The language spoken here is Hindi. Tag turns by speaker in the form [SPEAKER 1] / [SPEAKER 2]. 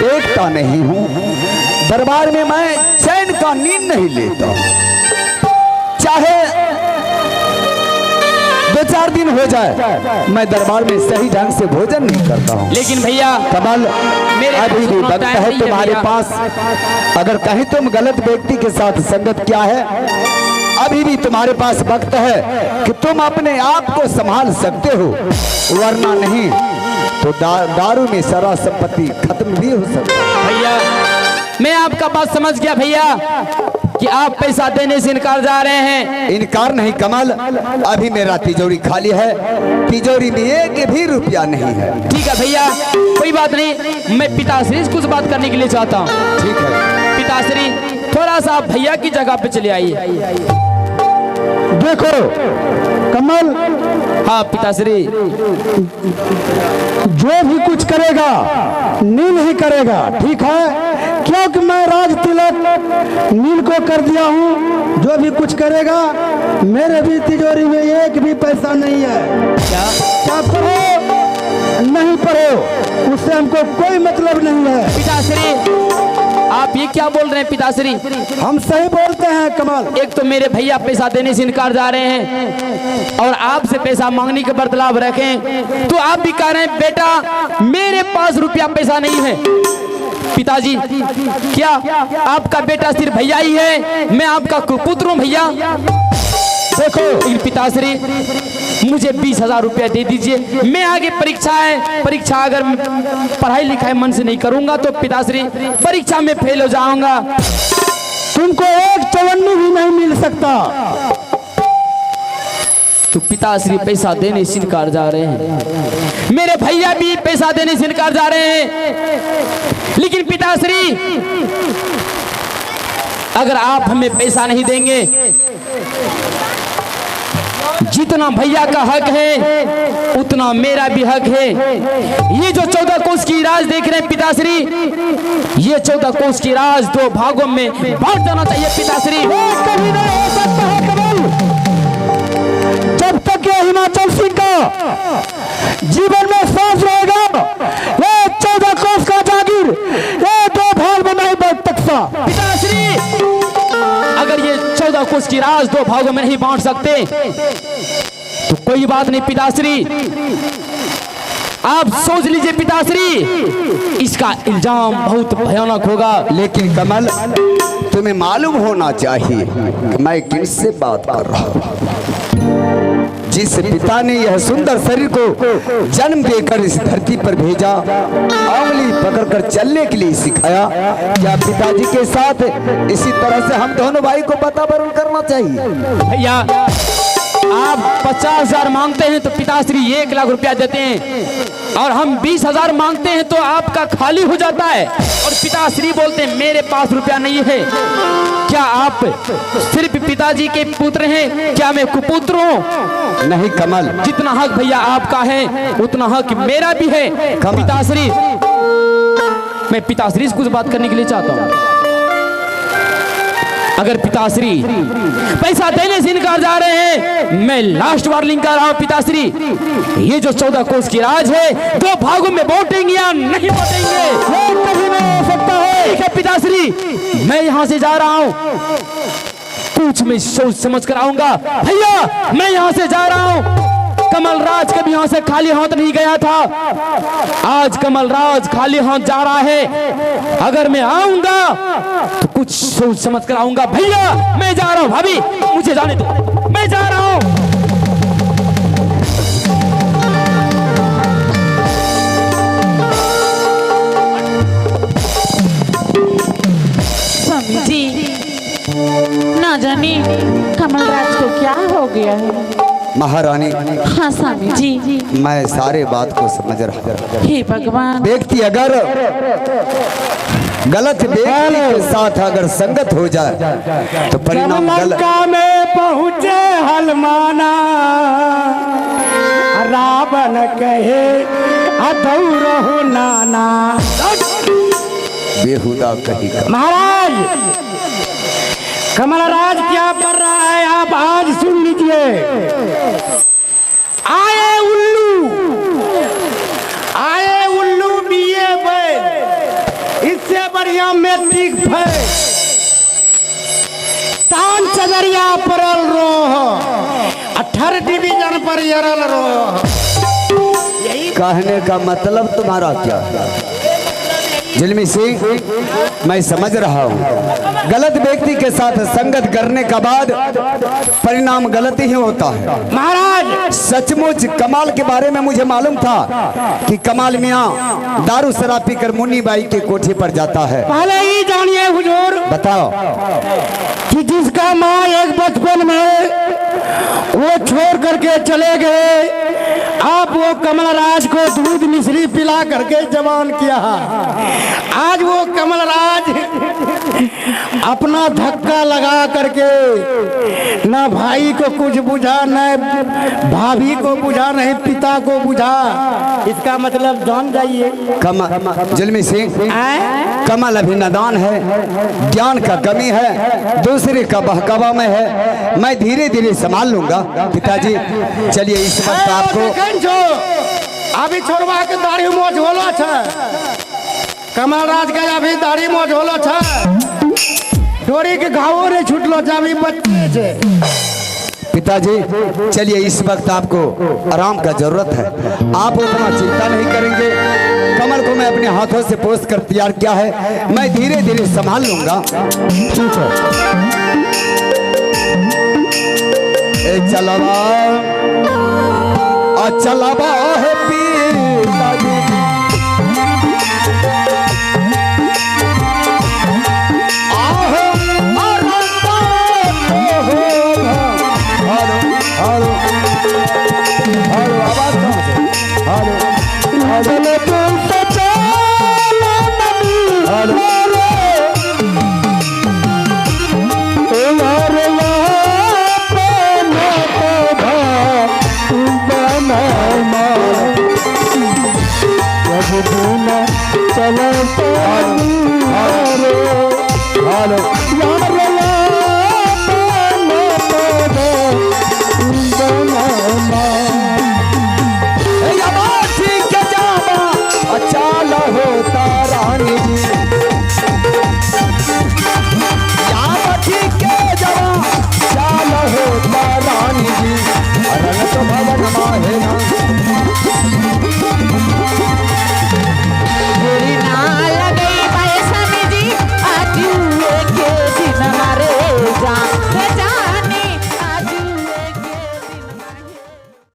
[SPEAKER 1] देखता नहीं हूँ, दरबार में मैं चैन का नींद नहीं लेता। चाहे 2-4 दिन हो जाए, मैं दरबार में सही ढंग से भोजन नहीं करता हूँ।
[SPEAKER 2] लेकिन भैया
[SPEAKER 1] कमल, अभी भी वक्त है तुम्हारे पास। अगर कहीं तुम गलत व्यक्ति के साथ संगत किया है, अभी भी तुम्हारे पास वक्त है कि तुम अपने आप को संभाल सकते हो, वरना नहीं तो दारू में सारा संपत्ति खत्म भी हो सकता है।
[SPEAKER 2] भैया मैं आपका बात समझ गया भैया कि आप पैसा देने से इनकार जा रहे हैं।
[SPEAKER 1] इनकार नहीं कमल, अभी मेरा तिजोरी खाली है, तिजोरी में एक भी रुपया नहीं है।
[SPEAKER 2] ठीक है भैया, कोई बात नहीं, मैं पिताश्री से कुछ बात करने के लिए चाहता हूँ।
[SPEAKER 1] ठीक है
[SPEAKER 2] पिताश्री, थोड़ा सा आप भैया की जगह पे चले आइए।
[SPEAKER 3] देखो कमल,
[SPEAKER 2] हाँ पिताश्री,
[SPEAKER 3] जो भी कुछ करेगा नील ही करेगा, ठीक है? क्योंकि मैं राज तिलक नील को कर दिया हूँ। जो भी कुछ करेगा, मेरे भी तिजोरी में एक भी पैसा नहीं है। क्या पढ़ो नहीं पढ़ो, उससे हमको कोई मतलब नहीं है।
[SPEAKER 2] पिताश्री आप ये क्या बोल रहे हैं पिताश्री?
[SPEAKER 3] हम सही बोलते हैं कमल।
[SPEAKER 2] एक तो मेरे भैया पैसा देने से इनकार जा रहे हैं और आपसे पैसा मांगने के बदलाव रखें, तो आप भी कह रहे हैं बेटा मेरे पास रुपया पैसा नहीं है। पिताजी, क्या आपका बेटा सिर्फ भैया ही है? मैं आपका कुपुत्र हूँ भैया। देखो पिताश्री, मुझे 20,000 रुपया दे दीजिए, मैं आगे परीक्षा अगर पढ़ाई लिखाई मन से नहीं करूंगा तो पिताश्री परीक्षा में फेल हो जाऊंगा।
[SPEAKER 3] तुमको एक चवन्नी भी नहीं मिल सकता।
[SPEAKER 2] तो पिताश्री पैसा देने से इनकार जा रहे हैं, मेरे भैया भी पैसा देने से इनकार जा रहे हैं। लेकिन पिताश्री अगर आप हमें पैसा नहीं देंगे, जितना भैया का हक है उतना मेरा भी हक है। ये जो 14 कोस की राज देख रहे हैं पिताश्री, ये 14 कोस की राज 2 भागों में बांट जाना चाहिए पिताश्री।
[SPEAKER 3] कभी नहीं हो सकता है कमल, जब तक ये हिमाचल सिंह का जीवन में सांस रहेगा, ये 14 कोस का जागीर ये 2 भाग में नहीं बांट सकता।
[SPEAKER 2] पिताश्री अगर ये 14 कोस की राज 2 भागों में नहीं बांट सकते तो कोई बात नहीं पिताश्री, आप सोच लीजिए पिताश्री, इसका इल्जाम बहुत भयानक होगा।
[SPEAKER 1] लेकिन कमल, तुम्हें मालूम होना चाहिए कि मैं किससे बात कर रहा हूँ। जिस पिता ने यह सुंदर शरीर को जन्म देकर इस धरती पर भेजा, उंगली पकड़कर चलने के लिए सिखाया, क्या पिताजी के साथ इसी तरह से हम दोनों भाई को वातावरण करना चाहिए?
[SPEAKER 2] भैया आप 50,000 मांगते हैं तो पिताश्री 1 लाख रुपया देते हैं, और हम 20,000 मांगते हैं तो आपका खाली हो जाता है, और पिताश्री बोलते हैं मेरे पास रुपया नहीं है। क्या आप सिर्फ पिताजी के पुत्र हैं? क्या मैं कुपुत्र हूँ?
[SPEAKER 1] नहीं कमल,
[SPEAKER 2] जितना हक भैया आपका है उतना हक मेरा भी है। पिताश्री, मैं पिताश्री से कुछ बात करने के लिए चाहता हूँ। अगर पिताश्री पैसा देने से इनकार जा रहे हैं, मैं लास्ट वार्निंग कर रहा हूं पिताश्री, ये जो 14 कोस की राज है 2 भागों में बांटेंगे या नहीं बांटेंगे?
[SPEAKER 3] ये कभी नहीं हो सकता है।
[SPEAKER 2] ठीक है पिताश्री, मैं यहां से जा रहा हूं, कुछ मैं सोच समझ कर आऊंगा। भैया मैं यहां से जा रहा हूं। कमल राज कभी यहां से खाली हाथ नहीं गया था, आज कमल राज खाली हाथ जा रहा है। अगर मैं आऊंगा तो कुछ सोच समझ कर आऊंगा। भैया मैं जा रहा हूं, भाभी मुझे जाने दो, मैं जा रहा हूं।
[SPEAKER 4] स्वामी जी, ना जाने कमल राज को क्या हो गया है।
[SPEAKER 1] महारानी,
[SPEAKER 4] हाँ स्वामी जी,
[SPEAKER 1] मैं सारे बात को समझ रहा हूँ।
[SPEAKER 4] हे भगवान,
[SPEAKER 1] व्यक्ति अगर गलत व्यक्ति के साथ अगर संगत हो जाए तो परिणाम गलत।
[SPEAKER 3] लंका में पहुँचे हलमाना, रावण कहे अधूर हो नाना।
[SPEAKER 1] बेहुदा कही का।
[SPEAKER 3] महाराज, कमल राज क्या कर रहा है आप आज सुन लीजिए। आए उल्लू बीए बैल, उससे बढ़िया मैट्रिक है तान चदरिया परल रो 18 डिवीजन पर यरल रो। यही
[SPEAKER 1] कहने का मतलब तुम्हारा क्या? जिलमी सिंह, मैं समझ रहा हूँ गलत व्यक्ति के साथ संगत करने का बाद परिणाम गलत ही होता है।
[SPEAKER 3] महाराज
[SPEAKER 1] सचमुच कमाल के बारे में मुझे मालूम था कि कमाल मियाँ दारू शराब पीकर मुन्नी बाई के कोठे पर जाता है।
[SPEAKER 3] पहले ही जानिए हुजूर
[SPEAKER 1] बताओ।
[SPEAKER 3] कि जिसका माँ एक बचपन में वो छोड़ करके चले गए, आप वो कमलराज को दूध मिश्री पिला करके जवान किया। आज वो कमलराज अपना धक्का लगा करके ना भाई को कुछ बुझा, न भाभी को बुझा, नहीं पिता को बुझा। इसका मतलब जान जाइए
[SPEAKER 1] जुल्मी सिंह, कमल अभी नादान है, ज्ञान का कमी है, दूसरे का बहकावा में है। मैं धीरे धीरे संभाल लूंगा पिताजी। चलिए इस वक्त आपको
[SPEAKER 3] अभी छोड़वा के दाढ़ी मोछ होलो छे, कमलराज का अभी दाढ़ी मोछ होलो छे, डोरी के घावो नहीं छूटलो छे, अभी बच्चे छे।
[SPEAKER 1] पिताजी चलिए इस वक्त आपको आराम का जरूरत है, आप उतना चिंता नहीं करेंगे। कमल को मैं अपने हाथों से पोस कर तैयार किया है, मैं धीरे धीरे संभाल लूंगा। ठीक है। चलावा चलावा है पिताजी,
[SPEAKER 3] चलो